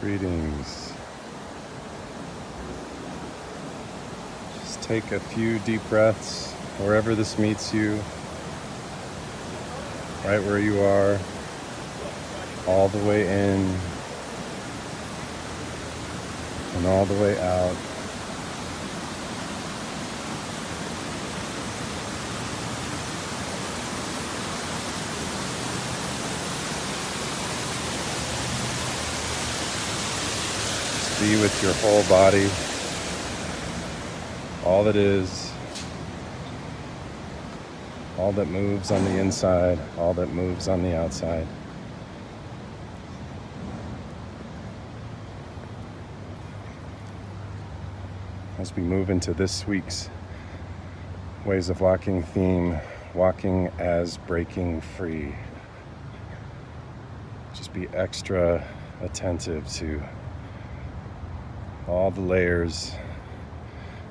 Greetings. Just take a few deep breaths wherever this meets you, right where you are, all the way in and all the way out. Be with your whole body, all that is, all that moves on the inside, all that moves on the outside. As we move into this week's Ways of Walking theme, walking as breaking free. Just be extra attentive to all the layers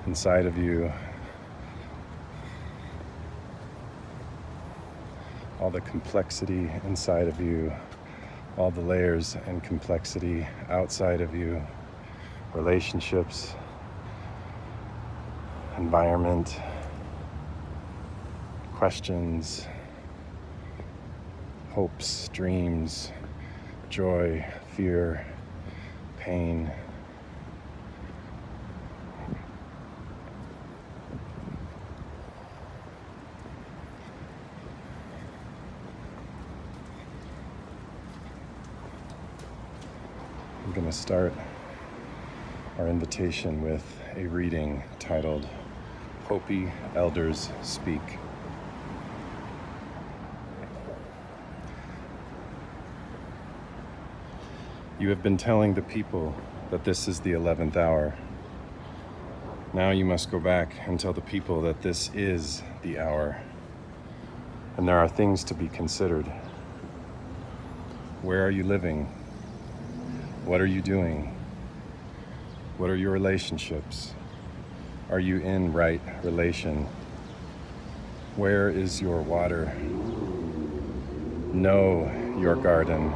inside of you, all the complexity inside of you, all the layers and complexity outside of you, relationships, environment, questions, hopes, dreams, joy, fear, pain. I'm going to start our invitation with a reading titled Hopi Elders Speak. You have been telling the people that this is the 11th hour. Now you must go back and tell the people that this is the hour. And there are things to be considered. Where are you living? What are you doing? What are your relationships? Are you in right relation? Where is your water? Know your garden.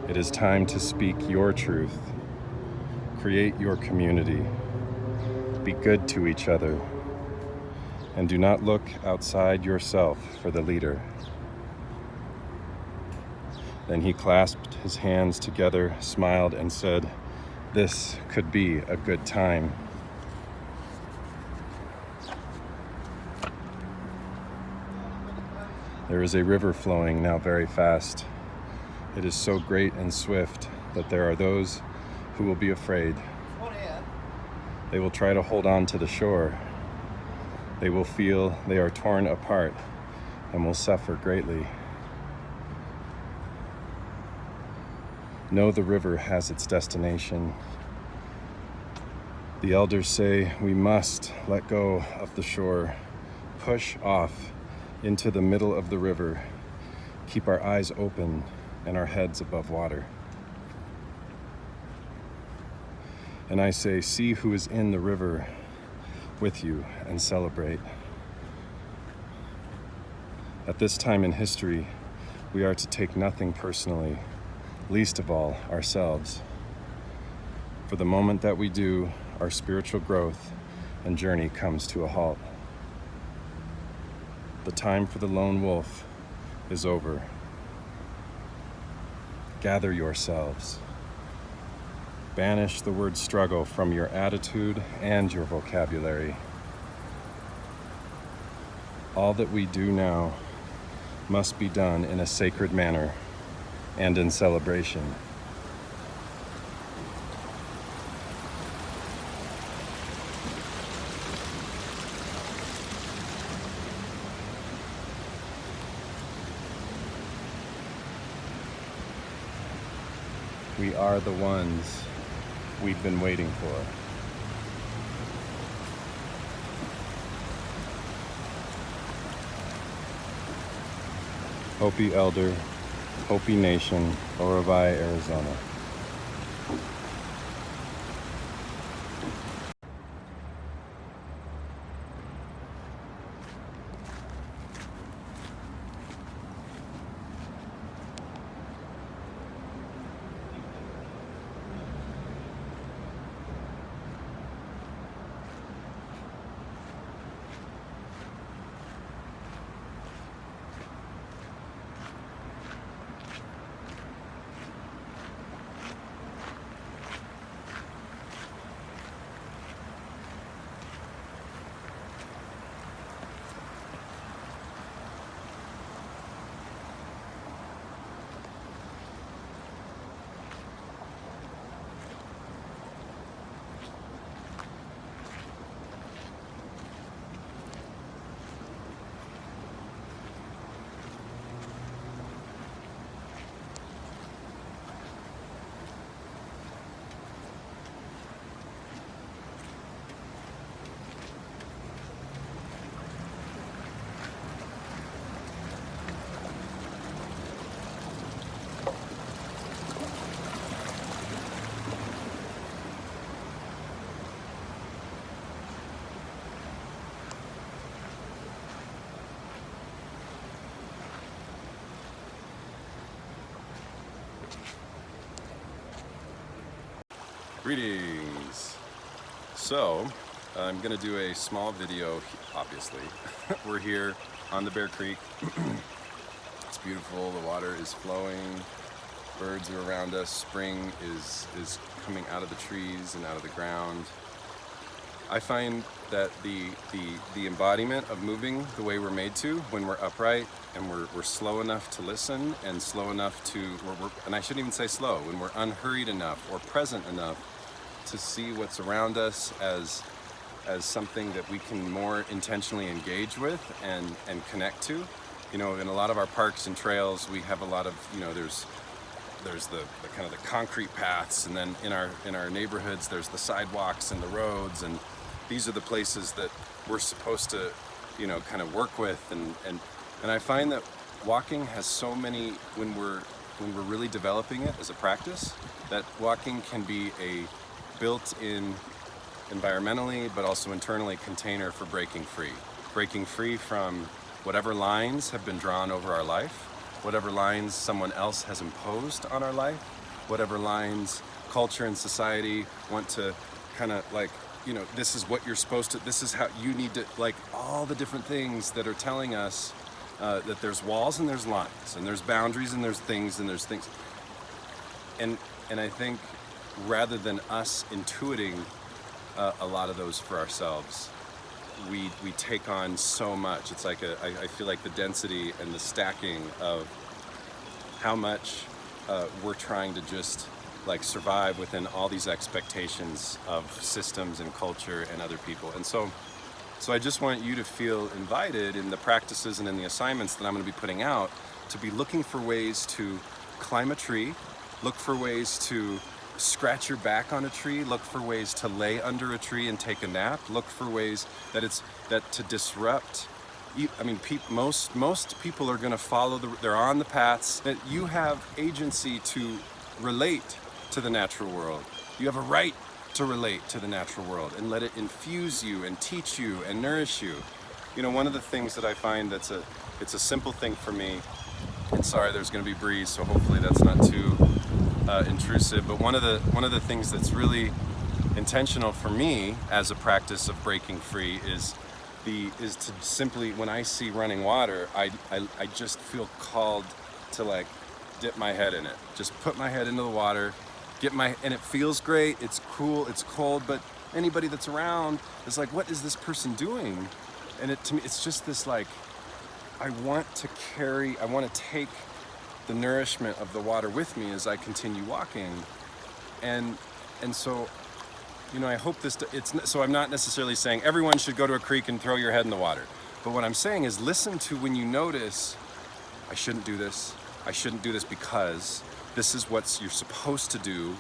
It is time to speak your truth. Create your community. Be good to each other. And do not look outside yourself for the leader. Then he clasped his hands together, smiled, and said, "This could be a good time." There is a river flowing now very fast. It is so great and swift that there are those who will be afraid. They will try to hold on to the shore. They will feel they are torn apart and will suffer greatly. Know the river has its destination. The elders say we must let go of the shore, push off into the middle of the river, keep our eyes open and our heads above water. And I say, see who is in the river with you and celebrate. At this time in history, we are to take nothing personally, least of all ourselves. For the moment that we do, our spiritual growth and journey comes to a halt. The time for the lone wolf is over. Gather yourselves. Banish the word struggle from your attitude and your vocabulary. All that we do now must be done in a sacred manner and in celebration. We are the ones we've been waiting for. Hopi Elder, Hopi Nation, Orovai, Arizona. Greetings. So, I'm gonna do a small video, obviously. We're here on the Bear Creek. It's beautiful, the water is flowing, birds are around us, spring is coming out of the trees and out of the ground. I find that the embodiment of moving the way we're made to, when we're upright and we're slow enough to listen and slow enough to, and I shouldn't even say slow, when we're unhurried enough or present enough to see what's around us as something that we can more intentionally engage with and connect to. You know, in a lot of our parks and trails, we have a lot of, you know, there's the kind of the concrete paths, and then in our neighborhoods there's the sidewalks and the roads, and these are the places that we're supposed to, you know, kind of work with, and I find that walking has so many, when we're really developing it as a practice, that walking can be a built-in, environmentally but also internally, container for breaking free from whatever lines have been drawn over our life, whatever lines someone else has imposed on our life, whatever lines culture and society want to kind of like, you know, this is what you're supposed to, this is how you need to, like all the different things that are telling us that there's walls and there's lines and there's boundaries and there's things and there's things. And I think rather than us intuiting a lot of those for ourselves, we take on so much. It's like I feel like the density and the stacking of how much we're trying to just like survive within all these expectations of systems and culture and other people. And so I just want you to feel invited in the practices and in the assignments that I'm going to be putting out to be looking for ways to climb a tree, look for ways to scratch your back on a tree, look for ways to lay under a tree and take a nap, look for ways that to disrupt. I mean, most people are going to follow they're on the paths that you have agency to relate to the natural world. You have a right to relate to the natural world and let it infuse you and teach you and nourish you. You know, one of the things that I find it's a simple thing for me, and sorry, there's going to be breeze, so hopefully that's not too intrusive, but one of the things that's really intentional for me as a practice of breaking free is to simply, when I see running water, I just feel called to like dip my head in it, just put my head into the water, and it feels great, it's cool, it's cold, but anybody that's around is like, what is this person doing? And to me it's just this like, I want to take the nourishment of the water with me as I continue walking, and so, you know, I hope so I'm not necessarily saying everyone should go to a creek and throw your head in the water, but what I'm saying is listen to when you notice, I shouldn't do this because this is what you're supposed to do.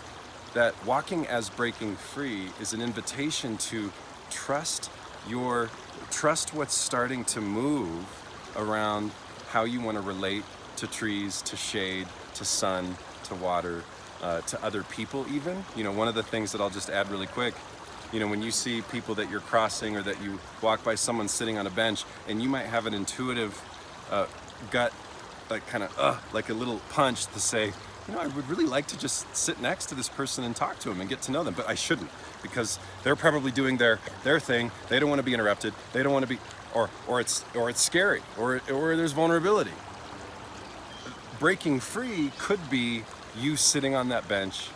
That walking as breaking free is an invitation to trust what's starting to move around how you want to relate to trees, to shade, to sun, to water, to other people even. You know, one of the things that I'll just add really quick, you know, when you see people that you're crossing or that you walk by someone sitting on a bench and you might have an intuitive gut, like kind of like a little punch to say, you know, I would really like to just sit next to this person and talk to them and get to know them, but I shouldn't because they're probably doing their thing. They don't want to be interrupted. They don't want to be, or it's scary, or there's vulnerability. Breaking free could be you sitting on that bench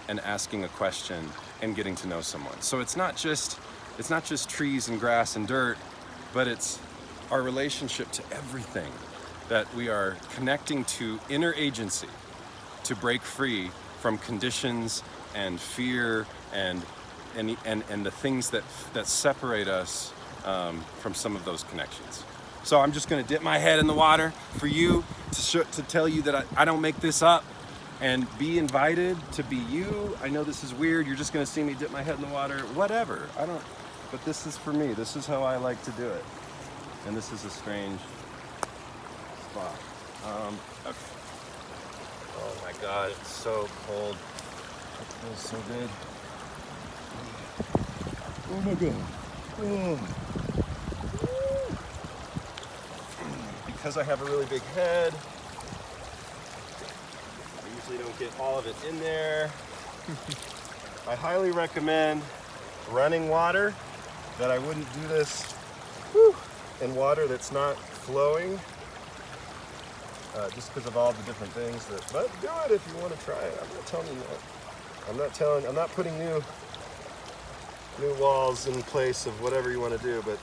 and asking a question and getting to know someone. So it's not just trees and grass and dirt, but it's our relationship to everything, that we are connecting to inner agency to break free from conditions and fear and the things that separate us from some of those connections. So I'm just going to dip my head in the water for you to tell you that I don't make this up, and be invited to be you. I know this is weird. You're just going to see me dip my head in the water, whatever. But this is for me. This is how I like to do it. And this is a strange spot. Okay. Oh my God, it's so cold. It feels so good. Oh my God. Oh. Because I have a really big head, I usually don't get all of it in there. I highly recommend running water, that I wouldn't do this in water that's not flowing, just because of all the different things that, but do it if you want to try it. I'm not telling you that. I'm not putting new walls in place of whatever you want to do, but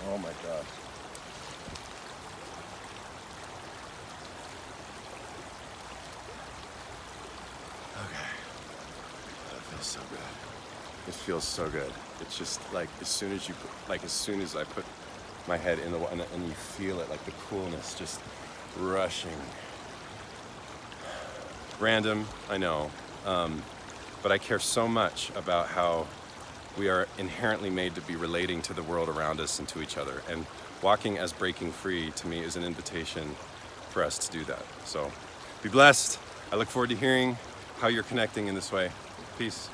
oh my God. Okay. That feels so good. It feels so good. It's just like as soon as I put my head in the water and you feel it, like the coolness just rushing. Random, I know, but I care so much about how we are inherently made to be relating to the world around us and to each other. And walking as breaking free to me is an invitation for us to do that. So be blessed. I look forward to hearing how you're connecting in this way. Peace.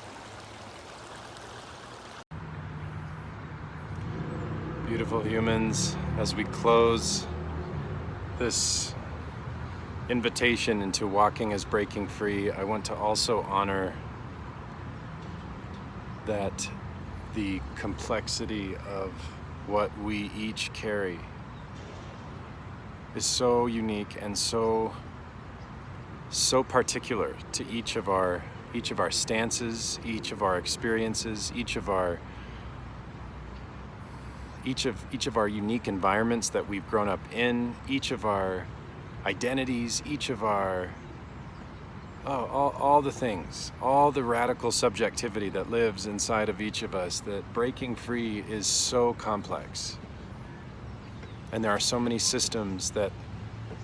Beautiful humans, as we close this invitation into walking as breaking free, I want to also honor that the complexity of what we each carry is so unique and so particular to each of our stances, each of our experiences, each of our unique environments that we've grown up in, each of our identities, each of our all the things, all the radical subjectivity that lives inside of each of us, that breaking free is so complex. And there are so many systems that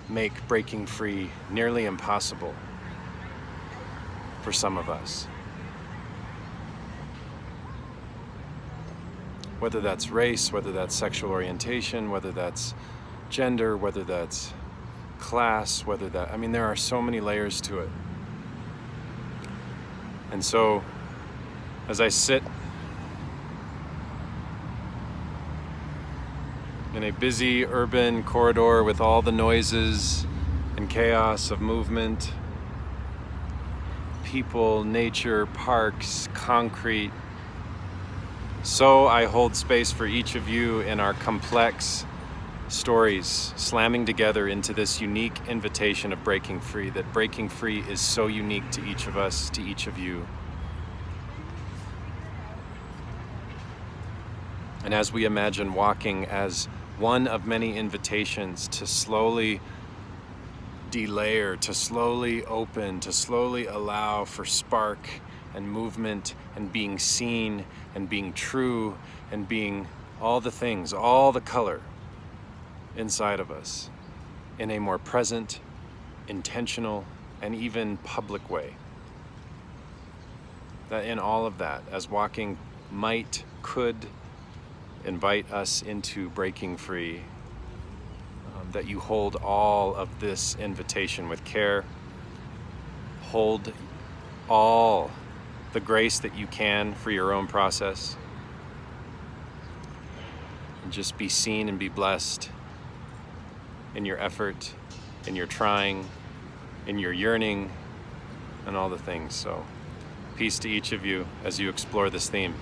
make breaking free nearly impossible for some of us. Whether that's race, whether that's sexual orientation, whether that's gender, whether that's class, there are so many layers to it. And so, as I sit in a busy urban corridor with all the noises and chaos of movement, people, nature, parks, concrete, so I hold space for each of you in our complex stories slamming together into this unique invitation of breaking free, that breaking free is so unique to each of us, to each of you. And as we imagine walking as one of many invitations to slowly delayer, to slowly open, to slowly allow for spark and movement and being seen and being true and being all the things, all the color inside of us in a more present, intentional, and even public way. That in all of that, as walking could invite us into breaking free, that you hold all of this invitation with care, hold all the grace that you can for your own process, and just be seen and be blessed in your effort, in your trying, in your yearning, and all the things. So peace to each of you as you explore this theme.